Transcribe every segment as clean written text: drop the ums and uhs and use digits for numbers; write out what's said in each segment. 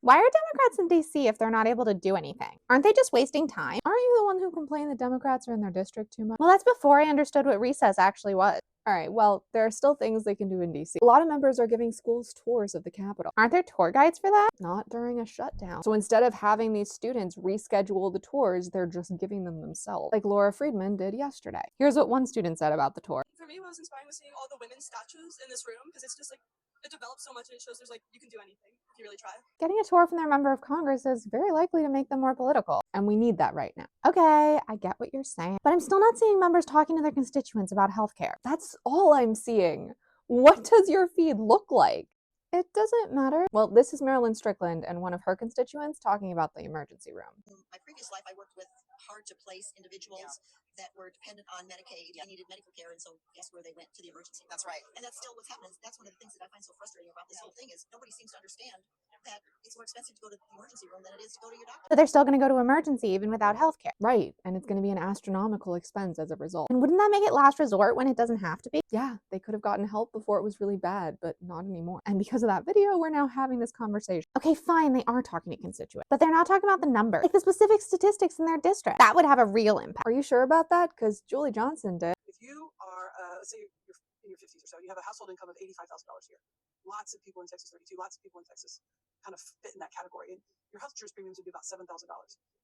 Why are Democrats in DC if they're not able to do anything? Aren't they just wasting time? Aren't you the one who complained that Democrats are in their district too much? Well, that's before I understood what recess actually was. All right, well, there are still things they can do in DC. A lot of members are giving schools tours of the Capitol. Aren't there tour guides for that? Not during a shutdown. So instead of having these students reschedule the tours, they're just giving them themselves, like Laura Friedman did yesterday. Here's what one student said about the tour. For me, what was inspiring was seeing all the women's statues in this room because it's just like it develops so much and it shows there's like you can do anything if you really try. Getting a tour from their member of Congress is very likely to make them more political, and we need that right now. Okay, I get what you're saying, but I'm still not seeing members talking to their constituents about healthcare. That's all I'm seeing. What does your feed look like? It doesn't matter. Well, this is Marilyn Strickland and one of her constituents talking about the emergency room. In my previous life, I worked with hard to place individuals that were dependent on Medicaid. They needed medical care, and so guess where they went? To the emergency. That's right. And that's still what's happening. That's one of the things that I find so frustrating about this whole thing is nobody seems to understand that it's more expensive to go to the emergency room than it is to go to your doctor. But they're still going to go to emergency even without healthcare. Right, and it's going to be an astronomical expense as a result. And wouldn't that make it last resort when it doesn't have to be? Yeah, they could have gotten help before it was really bad, but not anymore. And because of that video, we're now having this conversation. Okay, fine, they are talking to constituents, but they're not talking about the number, like the specific statistics in their district. That would have a real impact. Are you sure about that? Because Julie Johnson did. If you are, let's say you're in your 50s or so, you have a household income of $85,000 a year. Lots of people in Texas 32, lots of people in Texas kind of fit in that category. And your health insurance premiums would be about $7,000.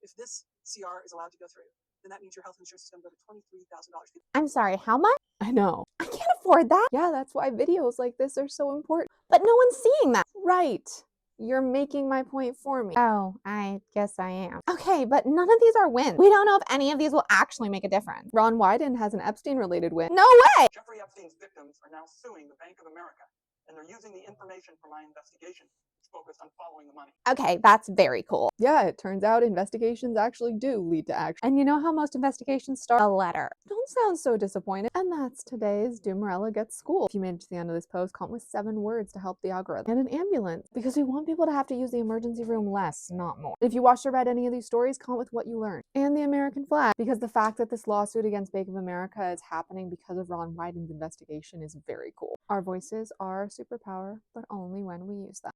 If this CR is allowed to go through, then that means your health insurance is going to go to $23,000. I'm sorry, how much? I know. I can't afford that. Yeah, that's why videos like this are so important. But no one's seeing that. Right. You're making my point for me. Oh, I guess I am. Okay, but none of these are wins. We don't know if any of these will actually make a difference. Ron Wyden has an Epstein-related win. No way! Jeffrey Epstein's victims are now suing the Bank of America, and they're using the information from my investigation, which focused on following the money. Okay, that's very cool. Yeah, it turns out investigations actually do lead to action. And you know how most investigations start? A letter. Don't sound so disappointed. And that's today's Do Morella Gets School. If you made it to the end of this post, comment with 7 words to help the algorithm. And an ambulance, because we want people to have to use the emergency room less, not more. If you watched or read any of these stories, comment with what you learned. And the American flag, because the fact that this lawsuit against Bank of America is happening because of Ron Wyden's investigation is very cool. Our voices are superpower, but only when we use them.